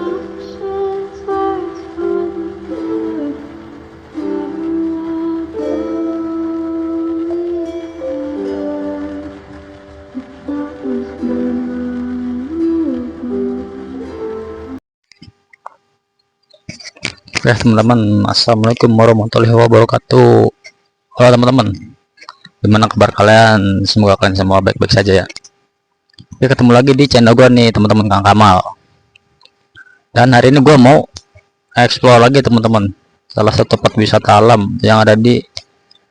Oke teman-teman, assalamualaikum warahmatullahi wabarakatuh. Halo teman-teman, gimana kabar kalian? Semoga kalian semua baik-baik saja ya. Oke, ketemu lagi di channel gua nih teman-teman, Kang Kamal. Dan hari ini gua mau explore lagi teman-teman, salah satu tempat wisata alam yang ada di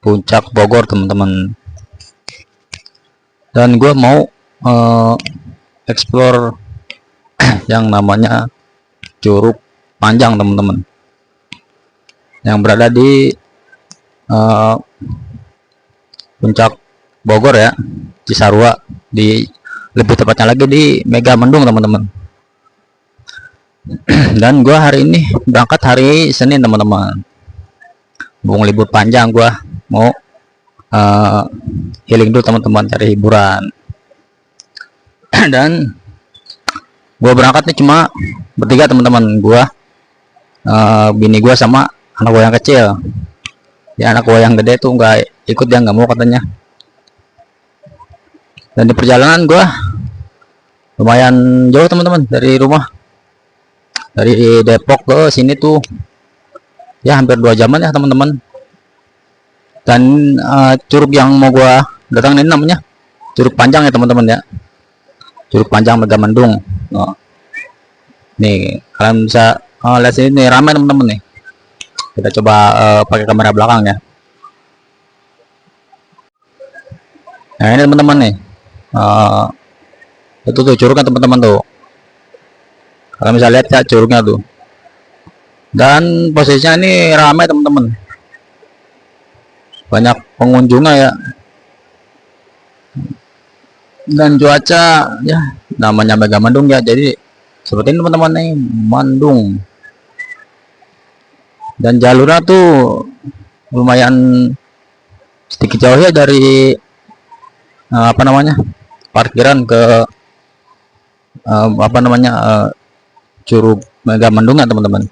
Puncak Bogor teman-teman. Dan gua mau explore yang namanya Curug Panjang teman-teman, yang berada di Puncak Bogor ya, Cisarua, di lebih tepatnya lagi di Megamendung teman-teman. Dan gua hari ini berangkat hari Senin teman-teman, buang libur panjang, gua mau healing dulu teman-teman, cari hiburan. Dan gua berangkatnya cuma bertiga teman-teman, gua bini gua sama anak gua yang kecil ya. Anak gua yang gede tuh nggak ikut, dia nggak mau katanya. Dan di perjalanan gua lumayan jauh teman-teman dari rumah, dari Depok ke sini tuh ya hampir 2 jaman ya teman-teman. Dan curug yang mau gua datang ini namanya Curug Panjang ya teman-teman ya, Curug Panjang Megamendung. Nih kalian bisa lihat sini nih, ramai teman-teman nih. Kita coba pakai kamera belakang ya. Nah ini teman-teman nih, itu tuh curugnya teman-teman tuh. Kalian bisa lihat ya curugnya tuh. Dan posisinya ini ramai teman-teman, banyak pengunjungnya ya. Dan cuaca ya namanya Megamendung ya, jadi seperti ini teman-teman nih, Bandung. Dan jalurnya tuh lumayan sedikit jauh ya dari apa namanya, parkiran ke apa namanya, Curug Megamendung ya teman-teman.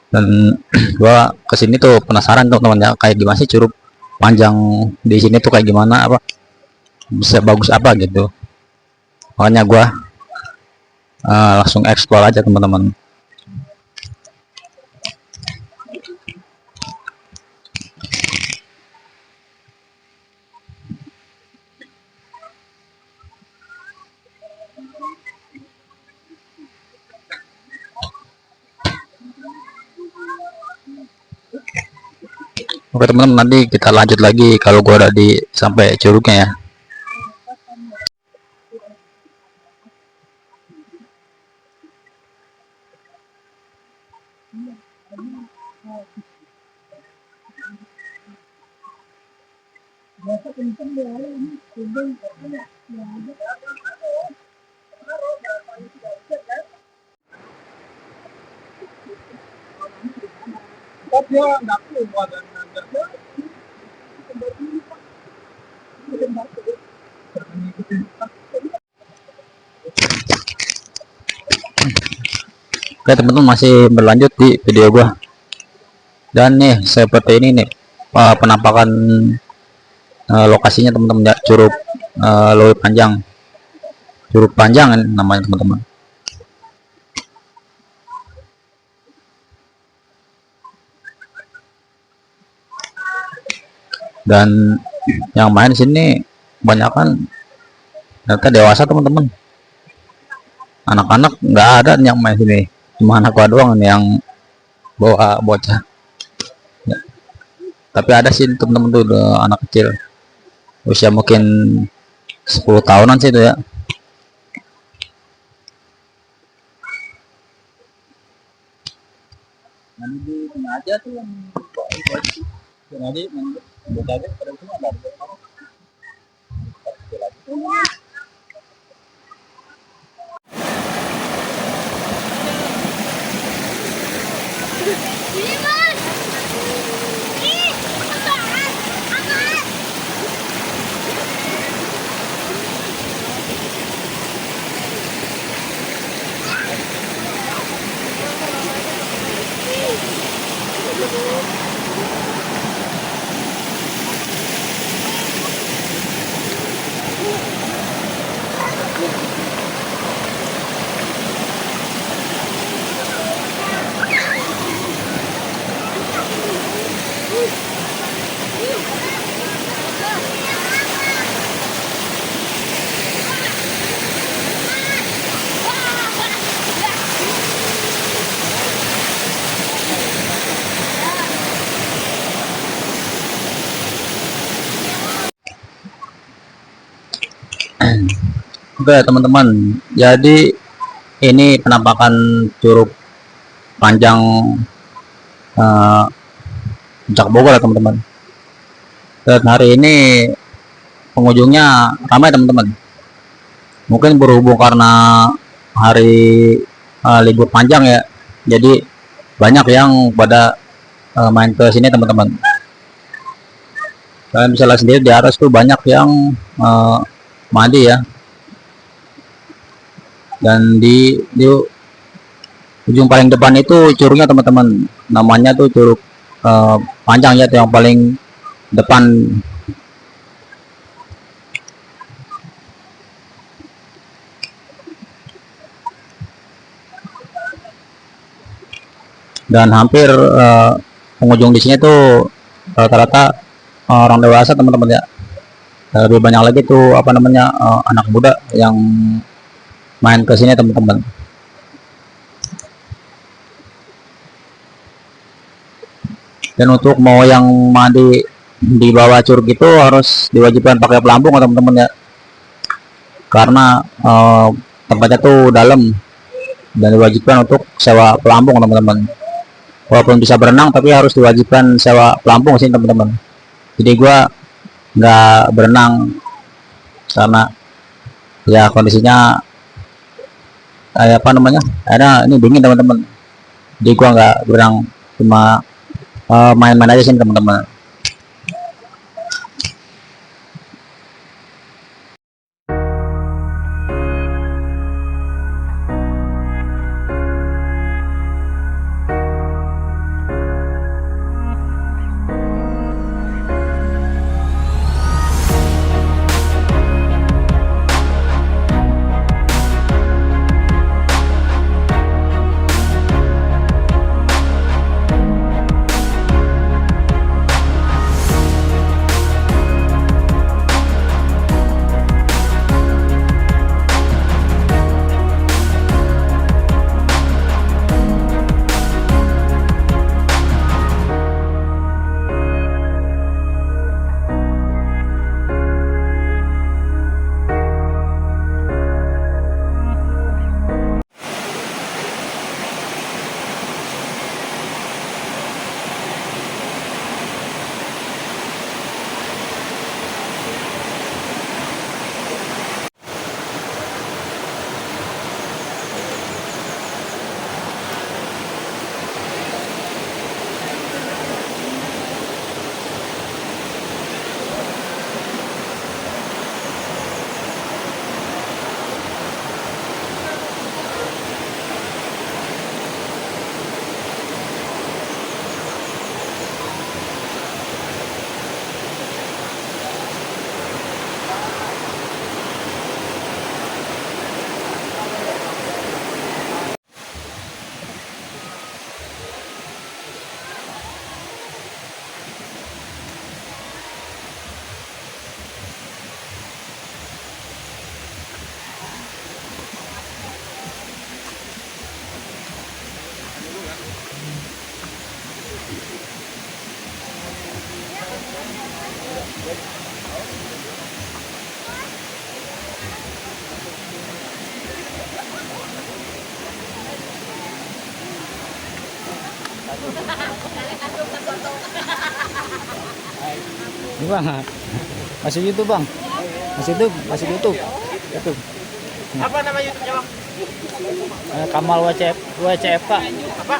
Dan gua kesini tuh penasaran teman-teman ya, kayak gimana sih Curug Panjang di sini tuh, kayak gimana, apa bisa bagus apa gitu. Makanya gua langsung explore aja teman-teman. Oke teman-teman, nanti kita lanjut lagi kalau gua udah di sampai curugnya ya. Oke teman-teman, masih berlanjut di video gua. Dan nih seperti ini nih penampakan lokasinya teman-teman ya, Curug Luwih Panjang, Curug Panjang namanya teman-teman. Dan yang main sini kebanyakan ternyata dewasa teman-teman, anak-anak nggak ada yang main sini, cuma anak gua doang nih yang bawa bocah ya. Tapi ada sih teman-teman tuh anak kecil, usia mungkin 10 tahunan sih itu ya. Nanti di tengah aja tuh yang aja pada semua ada. Oke teman-teman, jadi ini penampakan Curug Panjang eh, Puncak Bogor ya teman-teman. Dan hari ini pengunjungnya ramai teman-teman. Mungkin berhubung karena hari libur panjang ya, jadi banyak yang pada main ke sini teman-teman. Kalian bisa lihat sendiri di atas tuh banyak yang mandi ya. Dan di ujung paling depan itu curugnya teman-teman, namanya tuh Curug Panjang ya, yang paling depan. Dan hampir pengunjung di sini tuh rata-rata orang dewasa teman-teman ya. Lebih banyak lagi tuh apa namanya anak muda yang main ke sini teman-teman. Dan untuk mau yang mandi di bawah curug itu harus diwajibkan pakai pelampung teman-teman ya, karena tempatnya tuh dalam dan diwajibkan untuk sewa pelampung teman-teman. Walaupun bisa berenang tapi harus diwajibkan sewa pelampung sih teman-teman. Jadi gua nggak berenang karena ya kondisinya apa namanya, ada ini dingin teman-teman. Jadi gua nggak berenang, cuma main-main aja sih teman-teman. Ini bang, masih YouTube bang, masih YouTube. Apa nama YouTube-nya, Bang? Kamal WCFK. Apa?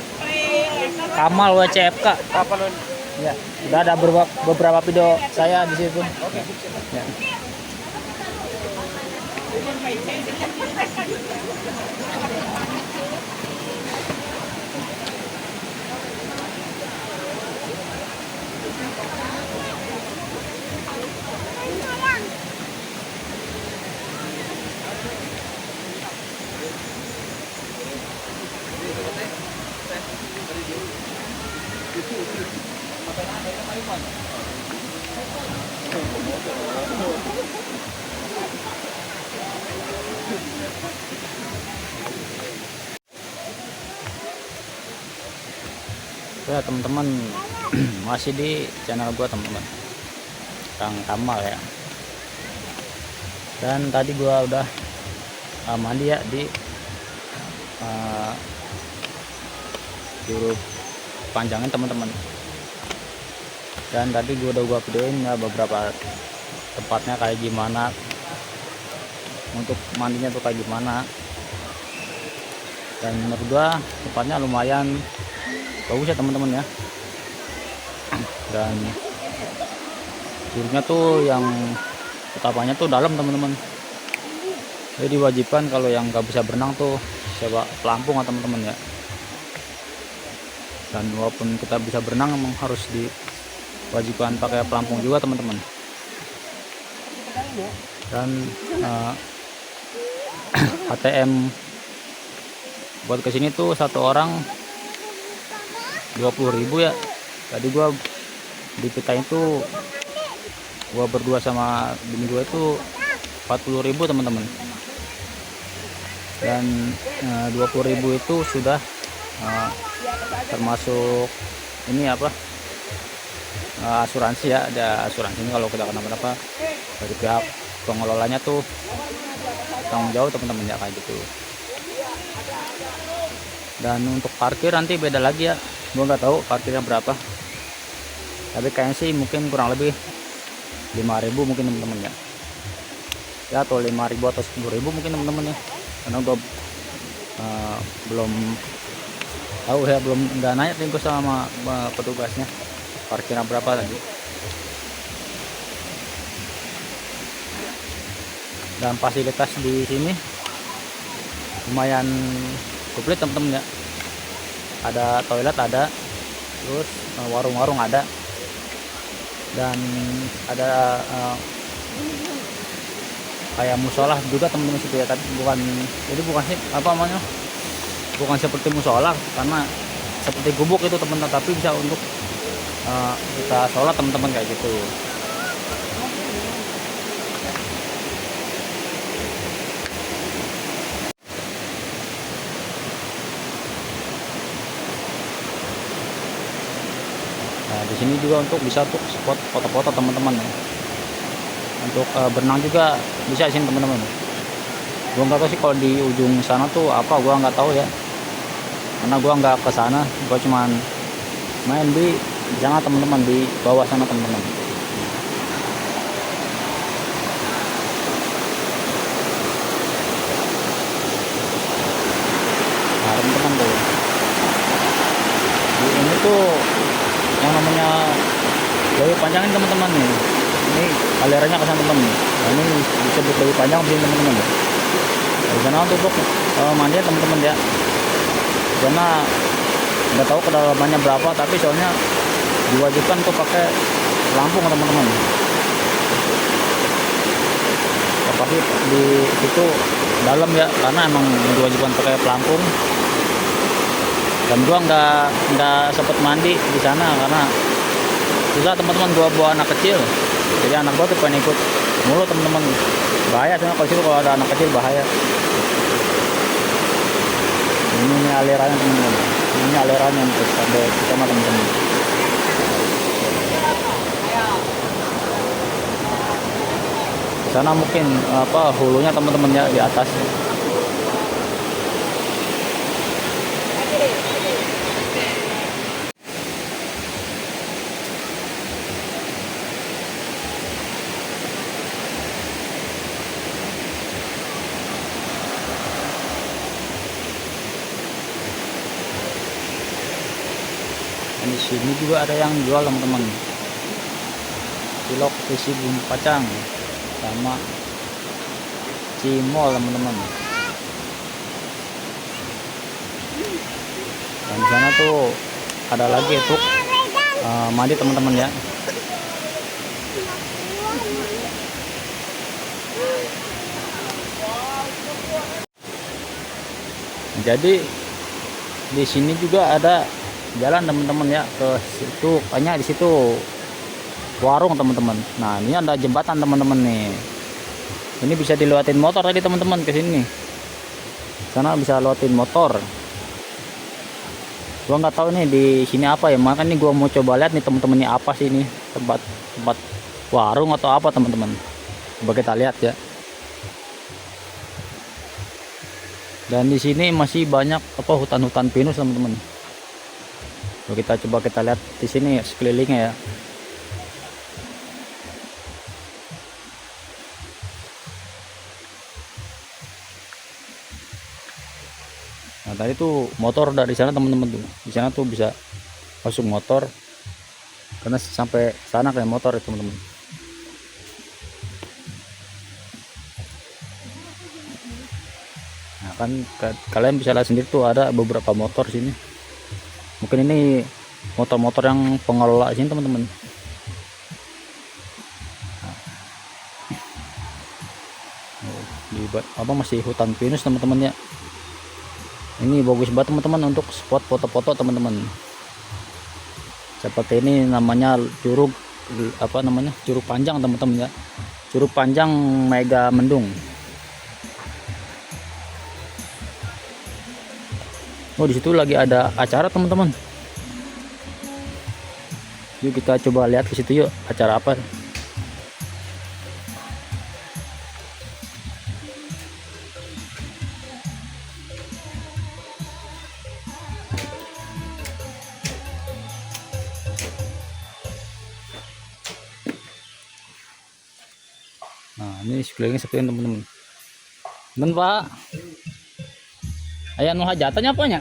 Kamal WCFK. Apa lu? Ya, udah ada beberapa video saya di situ. Ya. Ya teman-teman, masih di channel gua teman-teman, Kang Kamal ya. Dan tadi gua udah mandi ya di uh, Curug Panjangin teman-teman. Dan tadi gua videoin ya beberapa tempatnya kayak gimana, untuk mandinya tuh kayak gimana. Dan menurut gua tempatnya lumayan bagus ya teman-teman ya. Dan curugnya tuh yang utamanya tuh dalam teman-teman. Jadi diwajibkan kalau yang nggak bisa berenang tuh coba pelampung ya teman-teman ya. Dan walaupun kita bisa berenang emang harus diwajibkan pakai pelampung juga teman-teman. Dan ATM buat kesini tuh satu orang 20.000 ya. Tadi gua di pita itu gua berdua sama bini gua itu 40.000 teman-teman. Dan 20.000 itu sudah termasuk ini apa, asuransi ya. Ada asuransi ini kalau kita kenapa-napa dari pihak pengelolanya tuh tanggung jawab teman-teman ya, kayak gitu. Dan untuk parkir nanti beda lagi ya, gua nggak tahu parkirnya berapa, tapi kayaknya sih mungkin kurang lebih 5.000 mungkin teman-teman ya, atau 5.000 atau 10.000 mungkin teman-teman ya, karena gua belum tahu ya, belum nggak nanya nih gua sama petugasnya parkirnya berapa tadi. Dan fasilitas di sini lumayan komplit teman-teman ya. Ada toilet ada, terus warung-warung ada, dan ada kayak musola juga teman-teman situ ya. Tapi bukan sih apa namanya, bukan seperti musola karena seperti gubuk itu teman-teman, tapi bisa untuk kita sholat teman-teman kayak gitu. Nah, di sini juga bisa untuk spot foto-foto teman-teman ya. Untuk berenang juga bisa sih teman-teman. Gua nggak tahu sih kalau di ujung sana tuh apa, gua nggak tahu ya. Karena gua nggak ke sana, gua cuman main di sana teman-teman, di bawah sana teman-teman. Nah, teman-teman tuh. Ini tuh yang namanya Dewi Panjangin teman-teman nih. Ini alirannya ke sana teman-teman. Nah, ini disebut Dewi Panjang di teman-teman ya. Di sana untuk mandi teman-teman ya. Karena nggak tahu kedalamannya berapa, tapi soalnya diwajibkan tuh pakai pelampung teman-teman. Pasti di situ dalam ya, karena emang diwajibkan pakai pelampung. Dan gua nggak sempet mandi di sana karena susah teman-teman, gua bawa anak kecil, jadi anak gua tuh pengen ikut mulu teman-teman. Bahaya soalnya kalau situ, kalau ada anak kecil bahaya. Ini alirannya teman-teman, ini alirannya untuk sampai kita teman-teman. Di sana mungkin apa hulunya teman-teman ya, di atas. Dan di sini juga ada yang jual teman-teman, cilok isi bumbu kacang sama cimol teman-teman. Dan di sana tuh ada lagi untuk mandi teman-teman ya. Jadi di sini juga ada jalan teman-teman ya ke situ, hanya di situ warung teman-teman. Nah, ini ada jembatan teman-teman nih. Ini bisa dilewatin motor tadi teman-teman ke sini. Sana bisa lewatin motor. Gua nggak tahu nih di sini apa ya, makanya nih gua mau coba lihat nih teman-teman, ini apa sih ini, tempat warung atau apa teman-teman. Coba kita lihat ya. Dan di sini masih banyak apa hutan-hutan pinus teman-teman. Kalau kita coba kita lihat di sini sekelilingnya ya. Nah, tadi tuh motor dari sana teman-teman tuh. Di sana tuh bisa masuk motor karena sampai sana kayak motor ya teman-teman. Nah, kan kalian bisa lihat sendiri tuh ada beberapa motor sini. Mungkin ini motor-motor yang pengelola sini teman-teman. Di apa masih hutan pinus teman-teman ya. Ini bagus banget teman-teman untuk spot foto-foto teman-teman. Seperti ini namanya curug apa namanya? Curug Panjang teman-teman ya. Curug Panjang Mega Mendung. Oh, di situ lagi ada acara teman-teman. Yuk kita coba lihat ke situ yuk, acara apa. Nah, ini sekelilingnya seperti ini teman-teman. Dan Pak, ayah nu hajatannya apanya?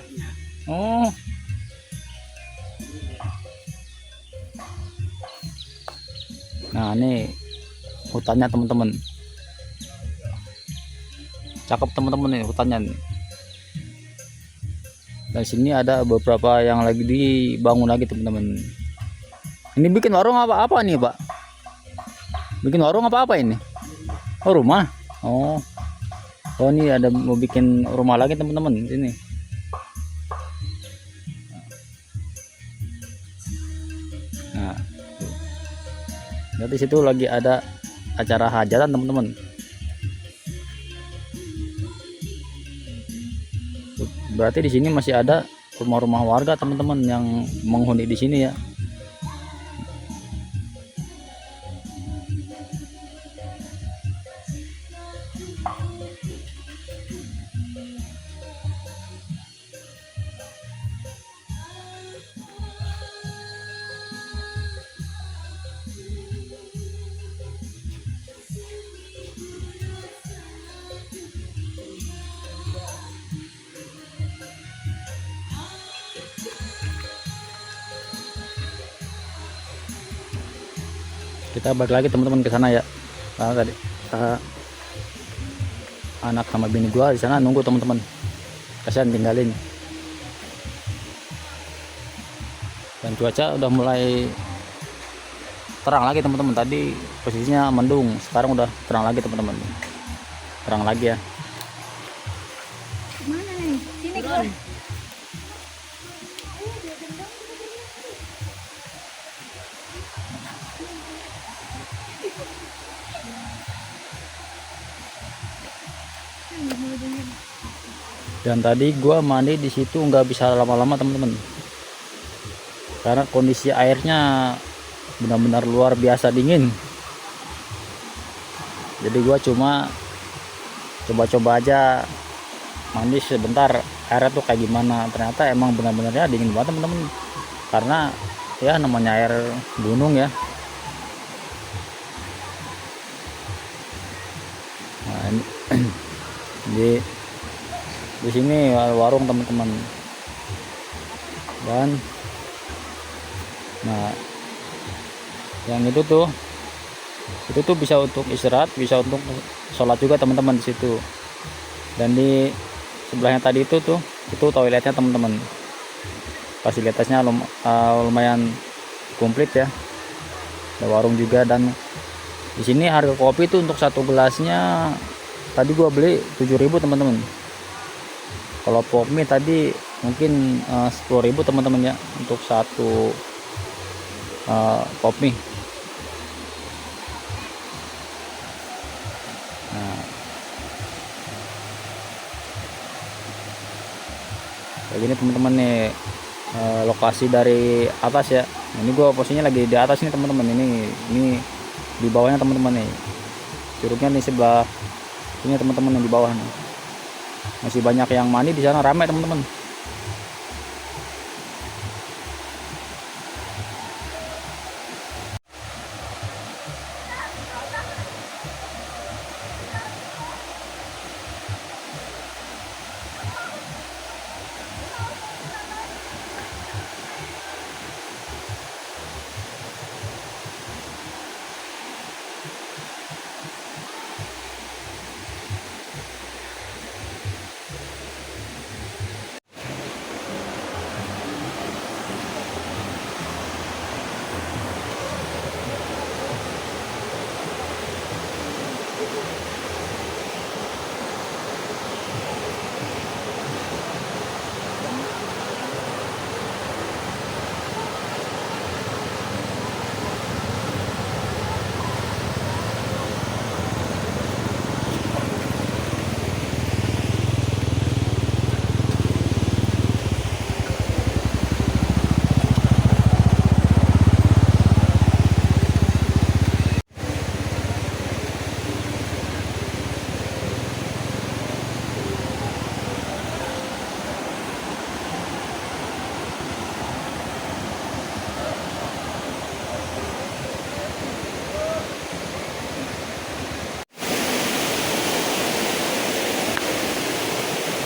Oh, nah ini hutannya teman-teman. Cakep teman-teman nih hutannya nih. Dan sini ada beberapa yang lagi dibangun lagi teman-teman. Ini bikin warung apa nih Pak? Bikin warung apa ini? Oh, rumah. Oh, oh ini ada mau bikin rumah lagi teman-teman di sini. Nah, di situ lagi ada acara hajatan teman-teman. Berarti di sini masih ada rumah-rumah warga teman-teman yang menghuni di sini ya. Kita balik lagi teman-teman ke sana ya. Nah, tadi anak sama bini gua di sana nunggu teman-teman. Kasihan tinggalin. Dan cuaca udah mulai terang lagi teman-teman. Tadi posisinya mendung, sekarang udah terang lagi teman-teman. Terang lagi ya. Mana nih? Sini keluar. Dan tadi gua mandi di situ nggak bisa lama-lama teman-teman, karena kondisi airnya benar-benar luar biasa dingin. Jadi gua cuma coba-coba aja mandi sebentar airnya tuh kayak gimana. Ternyata emang benar-benarnya dingin banget teman-teman, karena ya namanya air gunung ya. Nah, ini di sini warung teman-teman. Dan nah yang itu tuh bisa untuk istirahat, bisa untuk sholat juga teman-teman di situ. Dan di sebelahnya tadi itu toiletnya teman-teman. Fasilitasnya lumayan komplit ya. Ada warung juga. Dan di sini harga kopi itu untuk satu gelasnya tadi gua beli 7.000 teman-teman. Kalau pop mie tadi mungkin 10.000 teman-teman ya untuk satu pop mie. Nah, kayak gini teman-teman nih lokasi dari atas ya. Ini gua posisinya lagi di atas nih teman-teman. Ini di bawahnya teman-teman nih. Curugnya nih sebelah ini teman-teman yang di bawah nih. Masih banyak yang mandi di sana, ramai teman-teman.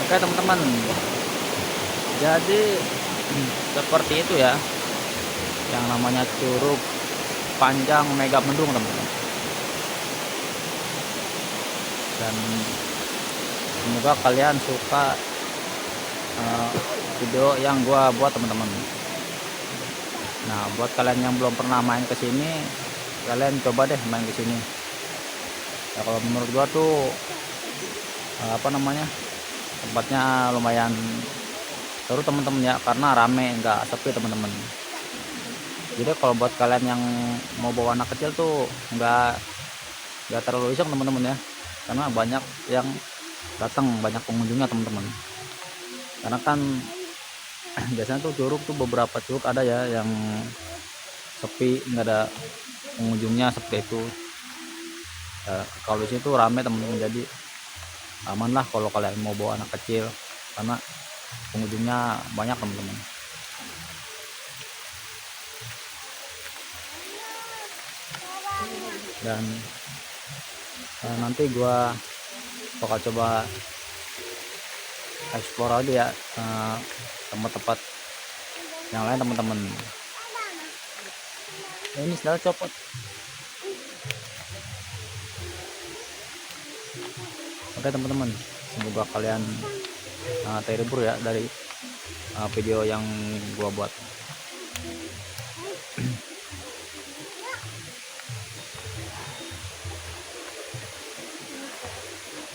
Oke teman-teman, jadi seperti itu ya yang namanya Curug Panjang Megamendung teman-teman. Dan semoga kalian suka video yang gua buat teman-teman. Nah, buat kalian yang belum pernah main ke sini, kalian coba deh main ke sini. Ya, kalau menurut gua tuh apa namanya, tempatnya lumayan seru teman-teman ya, karena rame, nggak sepi teman-teman. Jadi kalau buat kalian yang mau bawa anak kecil tuh nggak terlalu iseng teman-teman ya, karena banyak yang datang, banyak pengunjungnya teman-teman. Karena kan biasanya tuh curug tuh, beberapa curug ada ya yang sepi, nggak ada pengunjungnya seperti itu. Kalau di situ rame teman-teman, jadi aman lah kalau kalian mau bawa anak kecil, karena pengunjungnya banyak teman-teman. Dan nanti gua bakal coba explore lagi ya tempat-tempat yang lain teman-teman. Ini sudah copot. Oke teman-teman, semoga kalian terhibur ya dari video yang gua buat.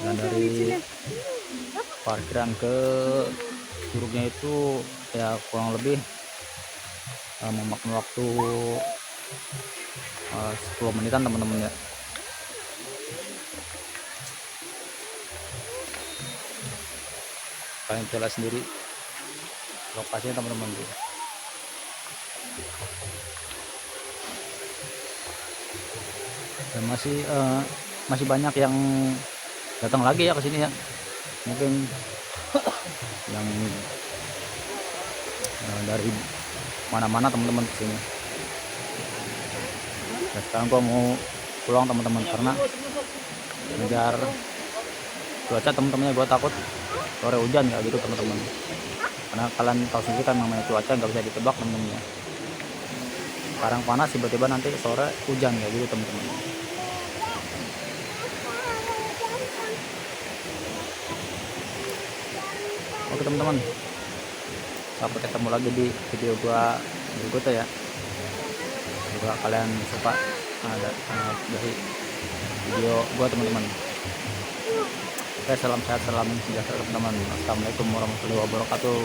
Dan dari parkiran ke curugnya itu ya kurang lebih memakan waktu 10 menitan teman-teman ya. Kalian coba sendiri lokasinya teman-teman tuh. Dan masih banyak yang datang lagi ya ke sini ya, mungkin yang dari mana-mana teman-teman ke sini. Dan sekarang gua mau pulang teman-teman, karena ngejar cuaca teman-temannya. Gua takut sore hujan ya gitu teman-teman, karena kalian tahu sendiri kan namanya cuaca nggak bisa ditebak teman-teman ya. Sekarang panas, tiba-tiba nanti sore hujan ya gitu teman-teman. Oke teman-teman, sampai ketemu lagi di video gua berikutnya ya. Semoga kalian suka dari video gua teman-teman. Oke, salam sehat, salam sejahtera teman-teman. Assalamualaikum warahmatullahi wabarakatuh.